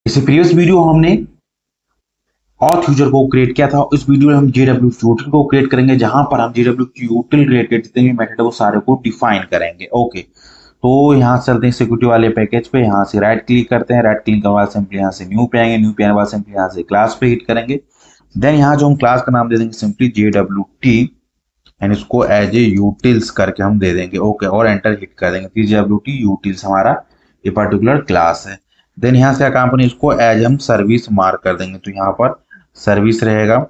इसे previous video हमने auth user को क्रिएट किया था। इस वीडियो में हम JWT को क्रिएट करेंगे, जहां पर हम JWT क्रिएट के जितने भी मेथड है वो सारे को डिफाइन करेंगे। ओके, तो यहाँ चलते हैं सिक्योरिटी वाले पैकेज पे। यहाँ से राइट क्लिक करते हैं, राइट क्लिक करने के बाद सिंपली यहाँ से न्यू पे आएंगे, न्यू पे आने के बाद सिंपली यहाँ से क्लास पे हिट करेंगे। देन यहाँ जो हम क्लास का नाम दे देंगे सिंपली JWT एंड इसको एज ए यूटिल्स करके हम दे देंगे। ओके, और एंटर हिट कर देंगे। JWT यूटिल्स हमारा ये पर्टिकुलर क्लास है। देन यहाँ से क्या काम करेंगे, इसको एज हम सर्विस मार्क कर देंगे, तो यहाँ पर सर्विस रहेगा,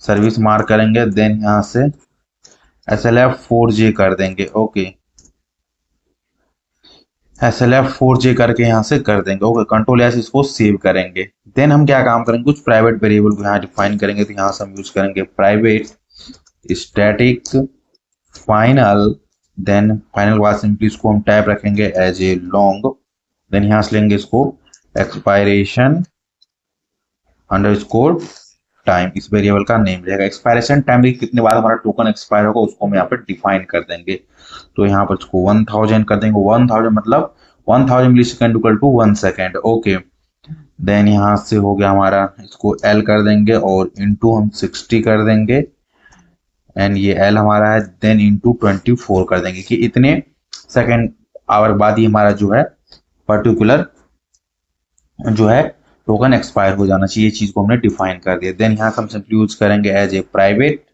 सर्विस मार्क करेंगे। देन यहाँ से SLF4J कर देंगे। ओके, SLF4J करके यहाँ से कर देंगे। ओके, कंट्रोल एस इसको सेव करेंगे। देन हम क्या काम करेंगे, कुछ प्राइवेट वेरिएबल को यहाँ डिफाइन करेंगे, तो यहाँ से हम यूज करेंगे private static final. Then final बाद सिंपली इसको हम टाइप रखेंगे एज ए लॉन्ग। देन यहाँ से लेंगे इसको एक्सपायरेशन अंडरस्कोर टाइम, इस वेरिएबल का नेम रहेगा। एक्सपायरेशन टाइम कितने बाद हमारा टोकन एक्सपायर होगा उसको हम यहाँ पे डिफाइन कर देंगे। तो यहाँ पर इसको 1000 कर देंगे। 1000 मतलब 1000 millisecond equal to 1 second. Okay, then यहाँ से हो गया हमारा, इसको L कर देंगे और इंटू हम 60 कर देंगे एंड ये L हमारा है। देन इंटू 24 कर देंगे कि इतने सेकेंड आवर बाद ही हमारा जो है पर्टिकुलर जो है टोकन एक्सपायर हो जाना चाहिए। चीज को हमने डिफाइन कर दिया। देन यहाँ से हम सिंपली यूज करेंगे एज ए प्राइवेट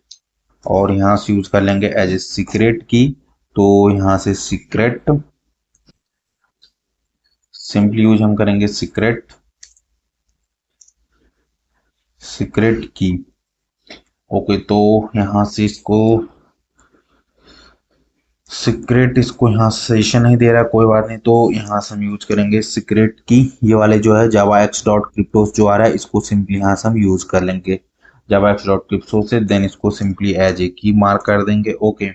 और यहाँ से यूज कर लेंगे एज ए सीक्रेट की। तो यहाँ से सीक्रेट सिंपली यूज हम करेंगे सीक्रेट की। ओके, तो यहाँ से इसको सीक्रेट, इसको यहाँ सेशन नहीं दे रहा, कोई बात नहीं। तो यहाँ से हम यूज करेंगे सीक्रेट की। ये वाले जो है जावा एक्स डॉट क्रिप्टोस जो आ रहा है इसको सिंपली यहाँ से हम यूज कर लेंगे जावा एक्स डॉट क्रिप्टो से। देन इसको सिंपली एज ए की मार्क कर देंगे। ओके,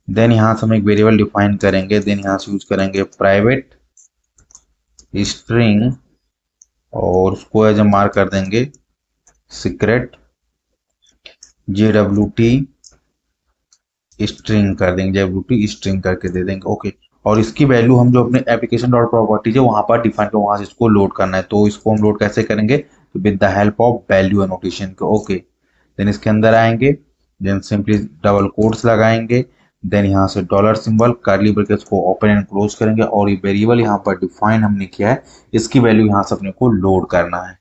देन यहाँ से हम एक वेरिएबल डिफाइन करेंगे। देन यहाँ से यूज करेंगे प्राइवेट स्ट्रिंग और उसको एज ए मार्क कर देंगे सीक्रेट JWT स्ट्रिंग कर देंगे, JWT स्ट्रिंग करके दे देंगे। ओके, और इसकी वैल्यू हम जो अपने एप्लीकेशन डॉट प्रॉपर्टीज है वहां पर डिफाइन कर वहां से इसको लोड करना है। तो इसको हम लोड कैसे करेंगे, तो with the help of value annotation के। ओके, देन इसके अंदर आएंगे, देन सिंपली डबल कोट्स लगाएंगे। देन यहाँ से डॉलर सिंबल कर्ली ब्रैकेट्स को ओपन एंड क्लोज करेंगे और ये वेरिएबल यहाँ पर डिफाइन हमने किया है, इसकी वैल्यू यहाँ से अपने को लोड करना है।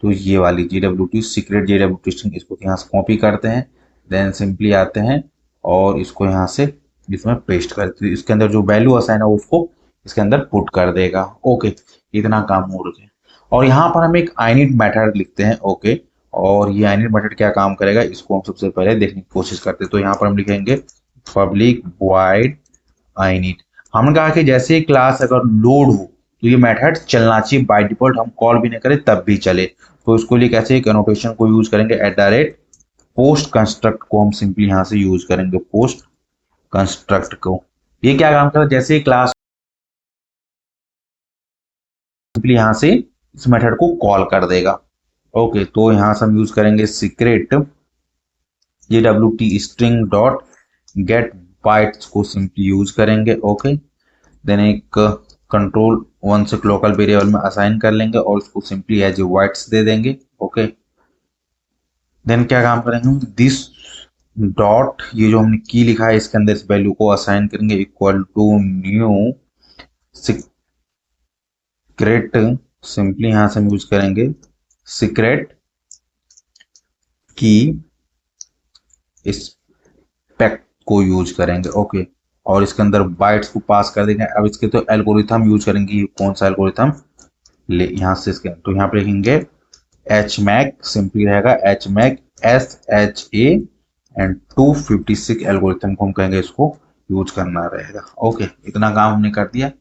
तो ये वाली JWT सीक्रेट JWT स्ट्रिंग, इसको यहाँ से कॉपी करते हैं। देन सिंपली आते हैं और इसको यहाँ से इसमें पेस्ट करते हैं। इसके अंदर जो वैल्यू असाइन है उसको इसके अंदर पुट कर देगा। ओके, इतना काम हो रहा है। और यहाँ पर हम एक init मेथड लिखते हैं। ओके, और ये init मेथड क्या काम करेगा इसको हम सबसे पहले देखने की कोशिश करते हैं। तो यहाँ पर हम लिखेंगे पब्लिक वॉइड init। हमने कहा कि जैसे ही क्लास अगर लोड हो तो ये मेथड चलना चाहिए, बाय डिफॉल्ट हम कॉल भी नहीं करें तब भी चले। तो इसको लिए कैसे एक एनोटेशन को यूज करेंगे पोस्ट कंस्ट्रक्ट को हम सिंपली यहाँ से यूज करेंगे पोस्ट कंस्ट्रक्ट को। ये क्या काम करता है, जैसे ही क्लास सिंपली यहाँ से इस मेथड को कॉल कर देगा। ओके, तो यहाँ से हम यूज करेंगे secret JWT string dot gate bytes को सिंपली यूज करेंगे। ओके, देन एक कंट्रोल 1 से लोकल वेरिएबल में असाइन कर लेंगे और उसको सिंपली एज ए वाइट्स दे देंगे। ओके, देन क्या काम करेंगे, दिस डॉट ये जो हमने की लिखा है इसके अंदर इस वैल्यू को असाइन करेंगे equal to new secret. Simply यहां से हम यूज करेंगे सीक्रेट की स्पेक्ट को यूज करेंगे। ओके, और इसके अंदर बाइट्स को पास कर देंगे। अब इसके तो एल्गोरिथम यूज करेंगे, कौन सा एल्गोरिथम ले यहाँ से इसके, तो यहाँ पे लिखेंगे HMAC, सिंपली रहेगा HMAC SHA एंड 256 एल्गोरिथम को हम कहेंगे इसको यूज करना रहेगा। ओके, इतना काम हमने कर दिया।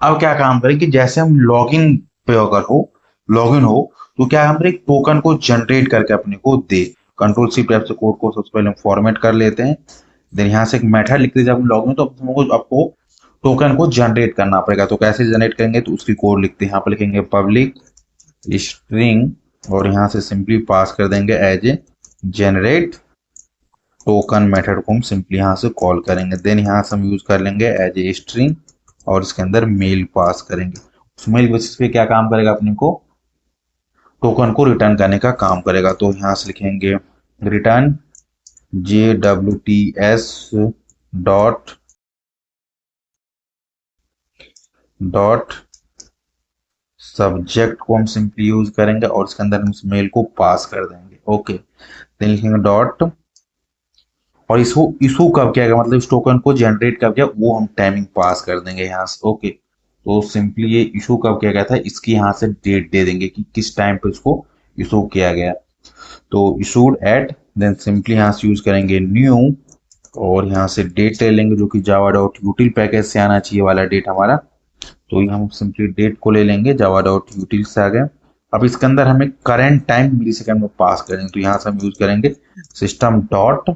अब क्या काम करें कि जैसे हम लॉगिन पे अगर लॉगिन हो तो क्या हम एक टोकन को जनरेट करके अपने को दे। कंट्रोल C टाइप से कोड को सबसे पहले हम फॉर्मेट कर लेते हैं। देन यहाँ से एक मेथड लिख दीजिए, जब हम लॉगिन तो आपको टोकन को जनरेट करना पड़ेगा। तो कैसे जनरेट करेंगे, तो उसकी कोड लिखते हैं। यहाँ पे लिखेंगे पब्लिक स्ट्रिंग और यहाँ से सिंपली पास कर देंगे as a generate token method को हम सिंपली यहाँ से कॉल करेंगे। देन यहाँ से हम यूज कर लेंगे एज ए स्ट्रिंग और इसके अंदर मेल पास करेंगे। उस मेल बेसिस पे क्या काम करेगा, अपने को टोकन को रिटर्न करने का काम करेगा। तो यहाँ से लिखेंगे return JWTS dot dot subject को हम सिंपली यूज करेंगे और इसके अंदर हम इस मेल को पास कर देंगे। ओके, देन लिखेंगे डॉट, और इशू इशू कब किया गया, मतलब इस टोकन को जनरेट कब किया वो हम टाइमिंग पास कर देंगे यहाँ से। ओके, तो सिंपली ये इशू कब किया गया था इसकी यहाँ से डेट दे देंगे कि किस टाइम पे इसको इशू किया गया। तो इशूड एट, देन सिंपली यहाँ से यूज करेंगे न्यू, और यहाँ से डेट ले लेंगे जो कि जावा डॉट यूटिल पैकेज से आना चाहिए वाला डेट हमारा। तो ये हम सिंपली डेट को ले लेंगे, जावा डॉट यूटिल से आ गए। अब इसके अंदर हमें करंट टाइम मिली सेकेंड में पास करेंगे, तो यहाँ से हम यूज करेंगे सिस्टम डॉट,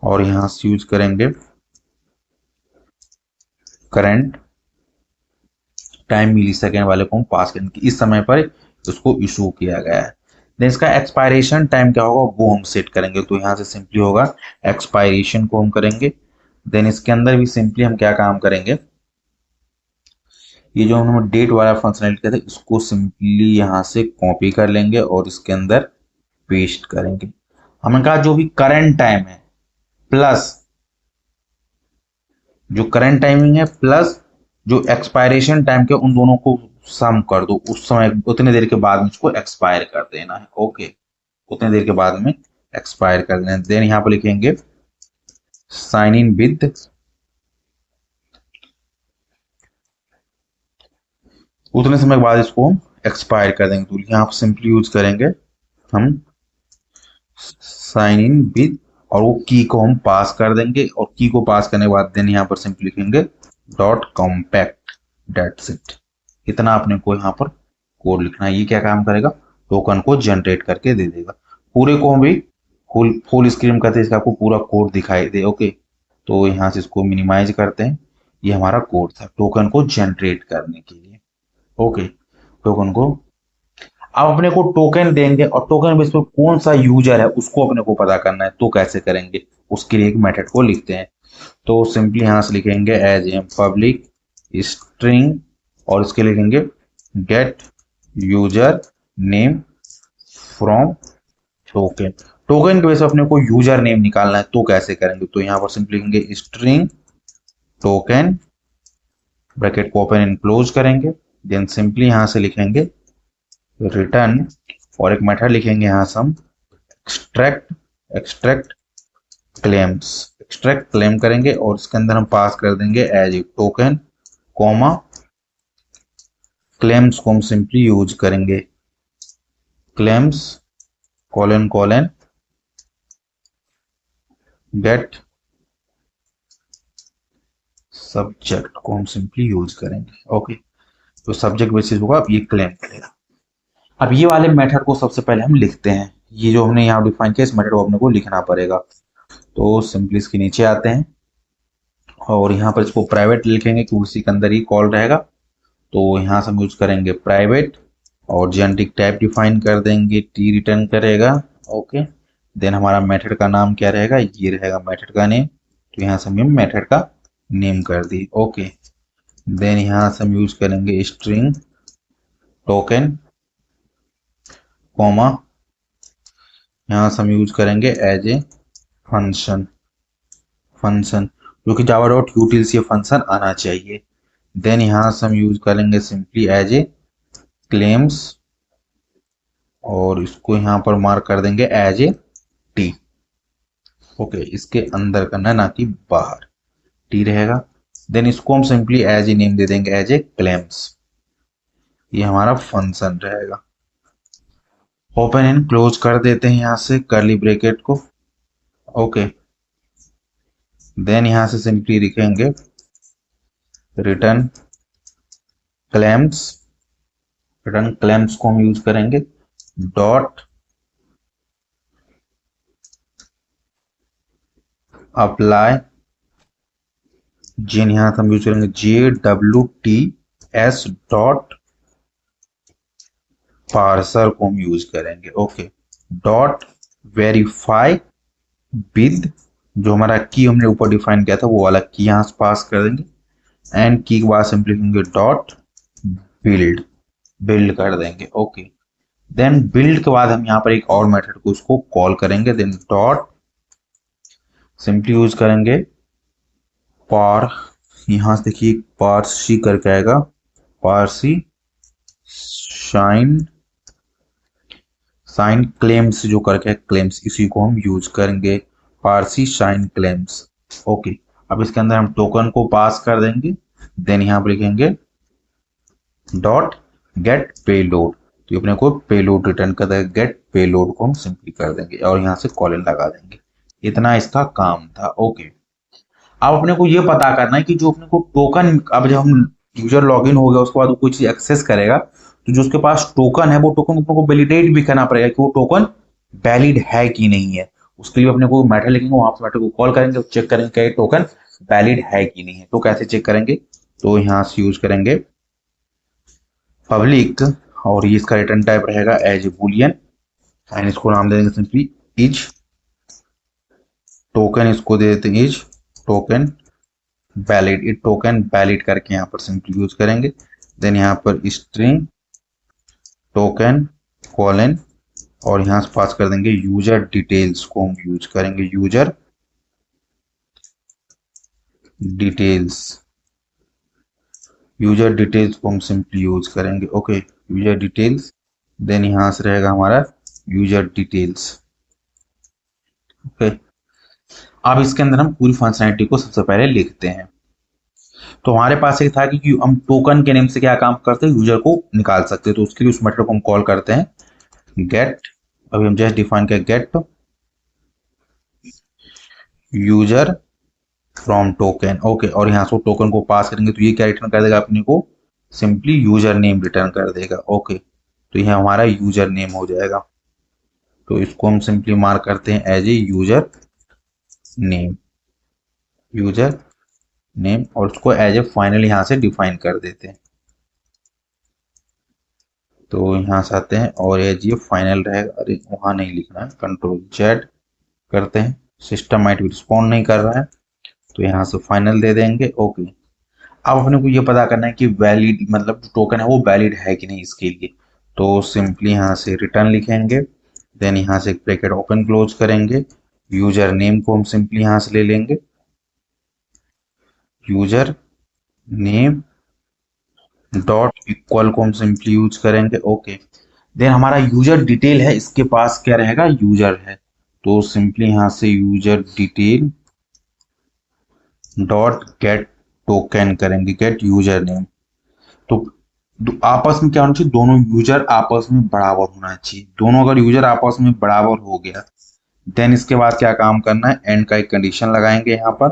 और यहाँ से यूज करेंगे करंट टाइम मिली सेकेंड वाले को हम पास करेंगे, इस समय पर उसको इशू किया गया है। देन इसका एक्सपायरेशन टाइम क्या होगा वो हम सेट करेंगे, तो यहाँ से सिंपली होगा एक्सपायरेशन को हम करेंगे। देन इसके अंदर भी सिंपली हम क्या काम करेंगे, ये जो हमने डेट वाला फंक्शनलिटी किया था इसको सिंपली यहाँ से कॉपी कर लेंगे और इसके अंदर पेस्ट करेंगे। हमने कहा जो भी करंट टाइम है प्लस जो करंट टाइमिंग है प्लस जो एक्सपायरेशन टाइम के, उन दोनों को सम कर दो, उस समय उतने देर के बाद में इसको एक्सपायर कर देना है। ओके, उतने देर के बाद में एक्सपायर कर देना है। देन यहाँ पर लिखेंगे साइन इन विद, उतने समय के बाद इसको हम एक्सपायर कर देंगे, तो यहाँ पर सिंपली यूज करेंगे हम साइन इन विद, और वो की को हम पास कर देंगे, और की को पास करने के बाद देन यहाँ पर सिंपली लिखेंगे डॉट कॉम्पैक्ट, डेट्स इट। इतना अपने को यहाँ पर कोड लिखना है। ये क्या काम करेगा, टोकन को जनरेट करके दे देगा। पूरे को हम भी फुल स्क्रीन करते हैं, आपको पूरा कोड दिखाई दे। ओके, तो यहाँ से इसको मिनिमाइज करते हैं। ये हमारा कोड था टोकन को जनरेट करने के लिए। ओके, टोकन को अब अपने को टोकन देंगे, और टोकन बेस पे कौन सा यूजर है उसको अपने को पता करना है, तो कैसे करेंगे उसके लिए एक मेथड को लिखते हैं। तो सिंपली यहाँ से लिखेंगे एज ए पब्लिक स्ट्रिंग, और इसके लिखेंगे gate user name from token. Token के वजह से अपने को यूजर नेम निकालना है, तो कैसे करेंगे, तो यहाँ पर सिंपली लिखेंगे स्ट्रिंग टोकन, ब्रैकेट को ओपन एंड क्लोज करेंगे। देन सिंपली यहाँ से लिखेंगे रिटर्न, और एक मेथड लिखेंगे यहाँ से हम एक्सट्रैक्ट क्लेम करेंगे, और इसके अंदर हम पास कर देंगे as a token comma claims को हम सिंपली यूज करेंगे क्लेम्स कॉलन गेट सब्जेक्ट को हम सिंपली यूज करेंगे। ओके, तो सब्जेक्ट बेसिस होगा, अब ये क्लेम करेगा। अब ये वाले मेथड को सबसे पहले हम लिखते हैं, ये जो हमने यहाँ डिफाइन किया इस मेथड को अपने को लिखना पड़ेगा। तो सिंपली इसके नीचे आते हैं और यहाँ पर इसको प्राइवेट लिखेंगे क्योंकि उसी के अंदर ही कॉल रहेगा। तो यहाँ से हम यूज करेंगे प्राइवेट, और जेनेटिक टाइप डिफाइन कर देंगे, टी रिटर्न करेगा। ओके, देन हमारा मेथड का नाम क्या रहेगा, ये रहेगा मेथड का नेम। तो यहाँ से हम मेथड का नेम कर दी। ओके, देन यहाँ से हम यूज करेंगे स्ट्रिंग टोकन कॉमा, यहाँ से हम यूज करेंगे एज ए फंक्शन जो कि जावा डॉट यूटिल से फंक्शन आना चाहिए। देन यहाँ से हम यूज करेंगे सिंपली एज ए क्लेम्स, और इसको यहाँ पर मार्क कर देंगे एज ए टी। ओके, इसके अंदर करना है ना कि बाहर, टी रहेगा। देन इसको हम सिंपली एज ए नेम दे देंगे एज ए क्लेम्स, ये हमारा फंक्शन रहेगा। ओपन एंड क्लोज कर देते हैं यहाँ से कर्ली ब्रैकेट को। ओके, देन यहाँ से सिंपली लिखेंगे रिटर्न क्लेम्स को हम यूज करेंगे डॉट अप्लाई जिन, यहाँ से हम यूज करेंगे JWTS डॉट पार्सर को हम यूज करेंगे। ओके, डॉट वेरीफाई विद, जो हमारा की हमने ऊपर डिफाइन किया था वो वाला की यहाँ से पास कर देंगे। एंड की के बाद सिंपली लिखेंगे डॉट बिल्ड, बिल्ड कर देंगे। ओके, देन बिल्ड के बाद हम यहाँ पर एक और मेथड को उसको कॉल करेंगे, देन डॉट सिंपली यूज करेंगे पार, यहां से देखिए पारसी करके आएगा, पारसी शाइन, साइन क्लेम्स जो करके क्लेम्स, इसी को हम यूज करेंगे, पारसी शाइन क्लेम्स। ओके, अब इसके अंदर हम टोकन को पास कर देंगे, देन यहाँ पर लिखेंगे डॉट गेट पेलोड, तो अपने को पेलोड रिटर्न कर देगा, गेट पेलोड को हम सिंपली कर देंगे और यहाँ से कॉलन लगा देंगे। इतना इसका काम था। ओके, अब अपने को ये पता करना है कि जो अपने को टोकन, अब जब हम यूजर लॉगिन हो गया उसके बाद वो कोई चीज एक्सेस करेगा तो जो उसके पास टोकन है वो टोकन को वैलिडेट भी करना पड़ेगा कि वो टोकन वैलिड है कि नहीं है। उसके लिए अपने को मेथड लिखेंगे, वहां पर मेथड को कॉल करेंगे, चेक करेंगे क्या ये टोकन वैलिड है कि नहीं है। तो कैसे चेक करेंगे, तो यहाँ से यूज करेंगे पब्लिक, और ये इसका रिटर्न टाइप रहेगा एज बुलियन, एंड इसको नाम दे देंगे सिंपली इज टोकन, इसको दे देते हैं is token valid, it token valid करके यहाँ पर सिंपली यूज करेंगे। देन यहाँ पर स्ट्रिंग टोकन कॉलन, और यहाँ से पास कर देंगे यूजर डिटेल्स को हम यूज करेंगे, यूजर डिटेल्स, यूजर डिटेल्स को हम सिंपली यूज करेंगे। ओके, यूजर डिटेल्स, देन यहाँ से रहेगा हमारा यूजर डिटेल्स। ओके, अब इसके अंदर हम पूरी फंक्शनैलिटी को सबसे पहले लिखते हैं। तो हमारे पास एक था कि हम टोकन के नेम से क्या काम करते हैं, यूजर को निकाल सकते हैं, तो उसके लिए उस मेथड को हम कॉल करते हैं गेट, अभी हम जस्ट डिफाइन किया gate user from token. Okay, और यहाँ से टोकन को पास करेंगे तो ये क्या रिटर्न कर देगा अपने को, सिंपली यूजर नेम रिटर्न कर देगा। ओके, तो यह हमारा यूजर नेम हो जाएगा, तो इसको हम सिंपली मार्क करते हैं as a user name, user name, और उसको एज ए फाइनल यहाँ से डिफाइन कर देते हैं। तो यहाँ से आते हैं और एज ये फाइनल रहेगा, अरे वहां नहीं लिखना है, कंट्रोल जेड करते हैं, सिस्टम माइट भी रिस्पॉन्ड नहीं कर रहा है, तो यहाँ से फाइनल दे देंगे। ओके, अब अपने को ये पता करना है कि वैलिड मतलब टोकन है वो वैलिड है कि नहीं, इसके लिए तो सिंपली यहाँ से रिटर्न लिखेंगे, देन यहाँ से एक ब्रैकेट ओपन क्लोज करेंगे, यूजर नेम को हम सिंपली यहाँ से ले लेंगे, यूजर नेम डॉट इक्वल को हम सिंपली यूज करेंगे। ओके, देन हमारा यूजर डिटेल है, इसके पास क्या रहेगा, यूजर है, तो सिंपली यहाँ से user detail dot gate token करेंगे, गेट यूजर नेम। तो आपस में क्या होना चाहिए, दोनों यूजर आपस में बराबर होना चाहिए, दोनों अगर यूजर आपस में बराबर हो गया देन इसके बाद क्या काम करना है, एंड का एक कंडीशन लगाएंगे यहाँ पर,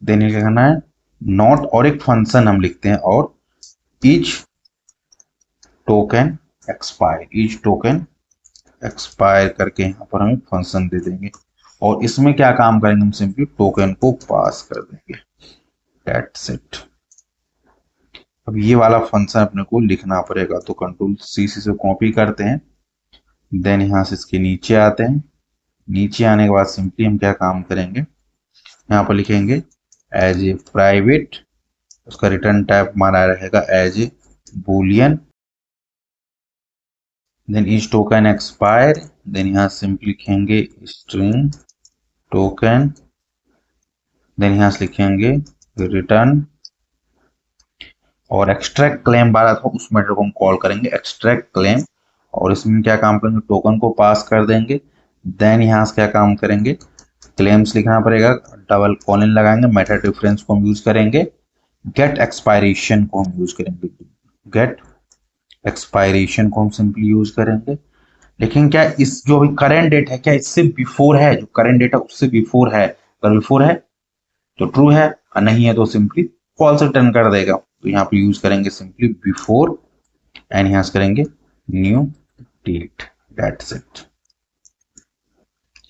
देन क्या करना है नॉट, और एक फंक्शन हम लिखते हैं, और each token expire, each token expire करके यहाँ पर हम फंक्शन दे देंगे, और इसमें क्या काम करेंगे, हम सिंपली टोकन को पास कर देंगे, दैट्स इट। अब ये वाला फंक्शन अपने को लिखना पड़ेगा, तो कंट्रोल सी से कॉपी करते हैं, देन यहाँ से इसके नीचे आते हैं, नीचे आने के बाद सिंपली हम क्या काम करेंगे, यहाँ पर लिखेंगे एज ए प्राइवेट, उसका रिटर्न टाइप हमारा रहेगा as a boolean, then each token expire, then यहाँ सिंपली लिखेंगे स्ट्रिंग टोकन, देन यहाँ से लिखेंगे रिटर्न, और एक्सट्रैक्ट क्लेम बार था उस मेथड को हम कॉल करेंगे एक्सट्रैक्ट क्लेम, और इसमें क्या काम करेंगे, टोकन को पास कर देंगे, देन यहाँ से क्या काम करेंगे, क्लेम्स लिखना पड़ेगा, डबल कॉलन लगाएंगे, मेथड रेफरेंस को हम यूज करेंगे, गेट एक्सपायरेशन को हम यूज करेंगे, गेट एक्सपायरेशन को हम सिंपली यूज करेंगे। लेकिन क्या इस जो अभी करेंट डेट है क्या इससे बिफोर है, जो करेंट डेट है उससे बिफोर है, अगर बिफोर है तो ट्रू है, और नहीं है तो सिंपली फॉल्स रिटर्न कर देगा। तो यहाँ पे यूज करेंगे सिंपली बिफोर, एंड यहाँ से करेंगे न्यू डेट, दैट्स इट,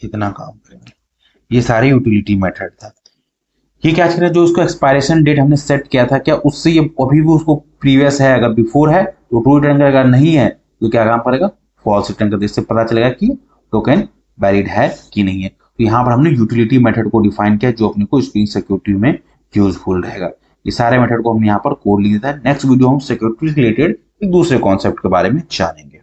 इतना काम करेंगे। ये सारे यूटिलिटी मेथड था। ये क्या करें, जो उसको एक्सपायरेशन डेट हमने सेट किया था क्या उससे ये अभी भी उसको प्रीवियस है, अगर बिफोर है तो ट्रू रिटर्न करेगा, नहीं है तो क्या काम करेगा, फॉल्स रिटर्न कर, इससे पता चलेगा कि टोकन वैलिड है कि नहीं है। तो यहाँ पर हमने यूटिलिटी मेथड को डिफाइन किया जो अपने को स्क्रीन सिक्योरिटी में यूजफुल रहेगा। ये सारे मेथड को हमने यहाँ पर कोड लिख दिया था। नेक्स्ट वीडियो हम सिक्योरिटी रिलेटेड एक दूसरे कॉन्सेप्ट के बारे में जानेंगे।